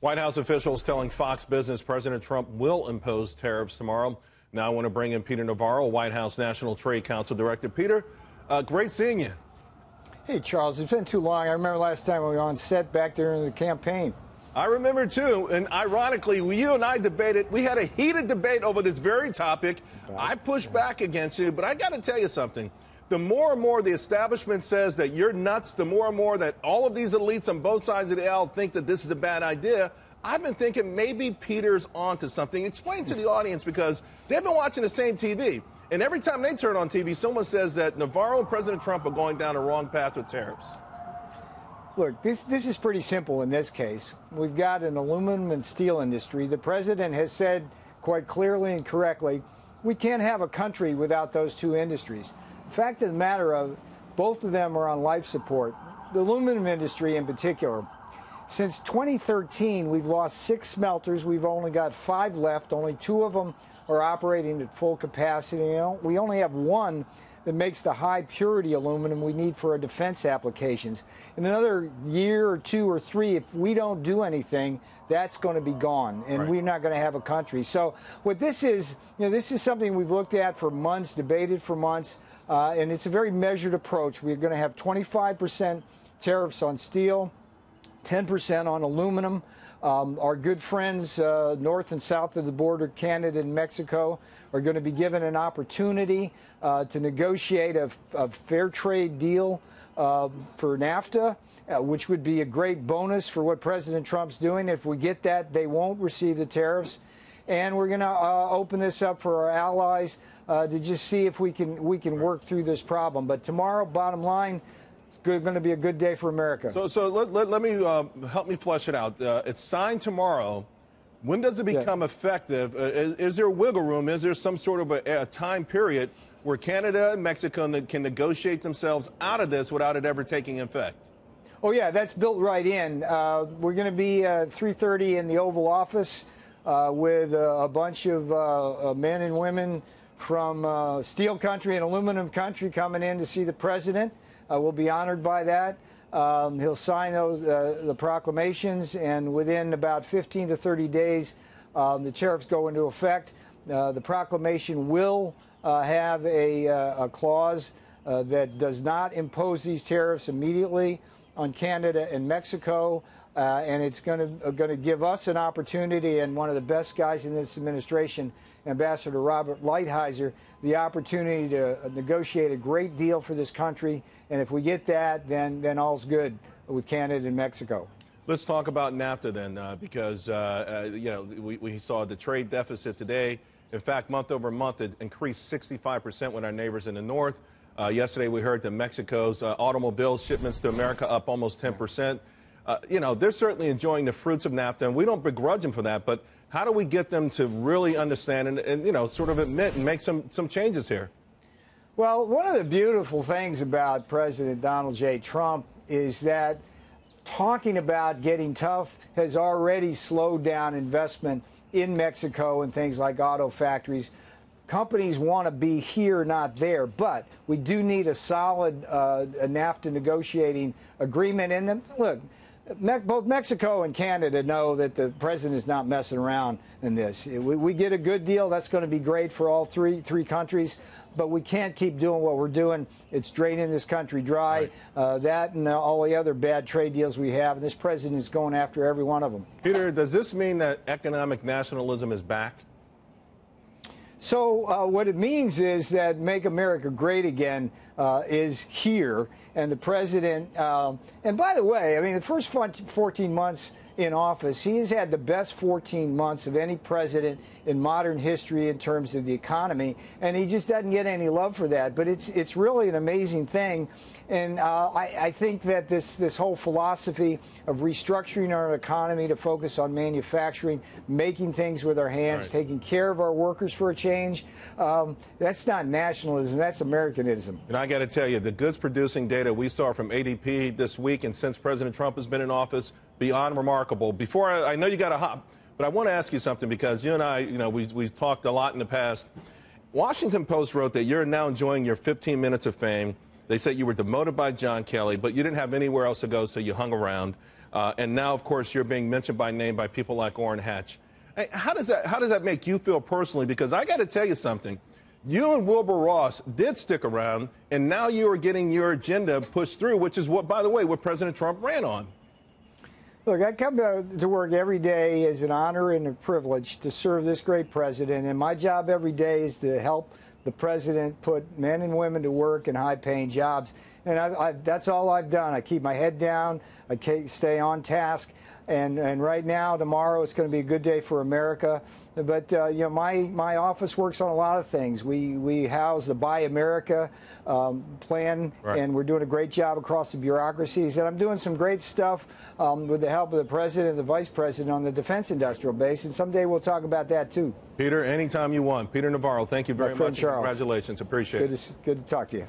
White House officials telling Fox Business President Trump will impose tariffs tomorrow. Now I want to bring in Peter Navarro, White House National Trade Council Director. Peter, great seeing you. Hey, Charles, it's been too long. I remember last time we were on set back during the campaign. I remember, too. And ironically, you and I debated. We had a heated debate over this very topic. I pushed back against you, but I got to tell you something. The more and more the establishment says that you're nuts, the more and more that all of these elites on both sides of the aisle think that this is a bad idea, I've been thinking maybe Peter's onto something. Explain to the audience, because they've been watching the same TV. And every time they turn on TV, someone says that Navarro and President Trump are going down the wrong path with tariffs. Look, this is pretty simple in this case. We've got an aluminum and steel industry. The president has said quite clearly and correctly, we can't have a country without those two industries. The fact of the matter of both of them are on life support. The aluminum industry in particular. Since 2013, we've lost 6 smelters. We've only got 5 left. Only 2 of them are operating at full capacity. We only have 1 that makes the high purity aluminum we need for our defense applications. In another year or 2 or 3, if we don't do anything, that's going to be gone, and we're not going to have a country. So what this is, this is something we've looked at for months, debated for months, and it's a very measured approach. We're going to have 25% tariffs on steel, 10% on aluminum. Our good friends north and south of the border, Canada and Mexico, are going to be given an opportunity to negotiate a fair trade deal for NAFTA, which would be a great bonus for what President Trump's doing. If we get that, they won't receive the tariffs. And we're going to open this up for our allies to just see if we can work through this problem. But tomorrow, bottom line, going to be a good day for America. So let me help me flesh it out. It's signed tomorrow. When does it become effective? Is there wiggle room? Is there some sort of a time period where Canada and Mexico can negotiate themselves out of this without it ever taking effect? Oh, yeah, that's built right in. We're going to be 3:30 in the Oval Office with a bunch of men and women from steel country and aluminum country coming in to see the president. We'll be honored by that. He'll sign the proclamations, and within about 15 to 30 days, the tariffs go into effect. The proclamation will have a clause that does not impose these tariffs immediately on Canada and Mexico, and it's going to give us an opportunity, and one of the best guys in this administration, Ambassador Robert Lighthizer, the opportunity to negotiate a great deal for this country. And if we get that, then all's good with Canada and Mexico. Let's talk about NAFTA then, because we saw the trade deficit today. In fact, month over month, it increased 65% with our neighbors in the north. Yesterday, we heard that Mexico's automobile shipments to America up almost 10%. They're certainly enjoying the fruits of NAFTA, and we don't begrudge them for that. But how do we get them to really understand and sort of admit and make some changes here? Well, one of the beautiful things about President Donald J. Trump is that talking about getting tough has already slowed down investment in Mexico and things like auto factories. Companies want to be here, not there, but we do need a solid NAFTA negotiating agreement in them. Look, both Mexico and Canada know that the president is not messing around in this. We get a good deal, that's going to be great for all three countries, but we can't keep doing what we're doing. It's draining this country dry. That and all the other bad trade deals we have, and this president is going after every one of them. Peter, does this mean that economic nationalism is back? So what it means is that Make America Great Again is here, and the president, and by the way, I mean, the first 14 months in office, he has had the best 14 months of any president in modern history in terms of the economy, and he just doesn't get any love for that. But it's really an amazing thing, and I think that this whole philosophy of restructuring our economy to focus on manufacturing, making things with our hands, taking care of our workers for a change, that's not nationalism, that's Americanism. And I got to tell you, the goods producing data we saw from ADP this week and since President Trump has been in office, beyond remarkable. Before I know you got to hop, but I want to ask you something, because you and I, we've talked a lot in the past. Washington Post wrote that you're now enjoying your 15 minutes of fame. They said you were demoted by John Kelly, but you didn't have anywhere else to go, so you hung around. And now, of course, you're being mentioned by name by people like Orrin Hatch. Hey, how does that make you feel personally? Because I got to tell you something. You and Wilbur Ross did stick around, and now you are getting your agenda pushed through, which is what, by the way, what President Trump ran on. Look, I come to work every day as an honor and a privilege to serve this great president, and my job every day is to help the president put men and women to work in high-paying jobs. And that's all I've done. I keep my head down. I stay on task. And right now, tomorrow, it's going to be a good day for America. But you know, my office works on a lot of things. We house the Buy America plan, right, and we're doing a great job across the bureaucracies. And I'm doing some great stuff with the help of the president and the vice president on the defense industrial base. And someday we'll talk about that too. Peter, anytime you want. Peter Navarro, thank you very much. Charles. Congratulations. Appreciate it. Good to talk to you.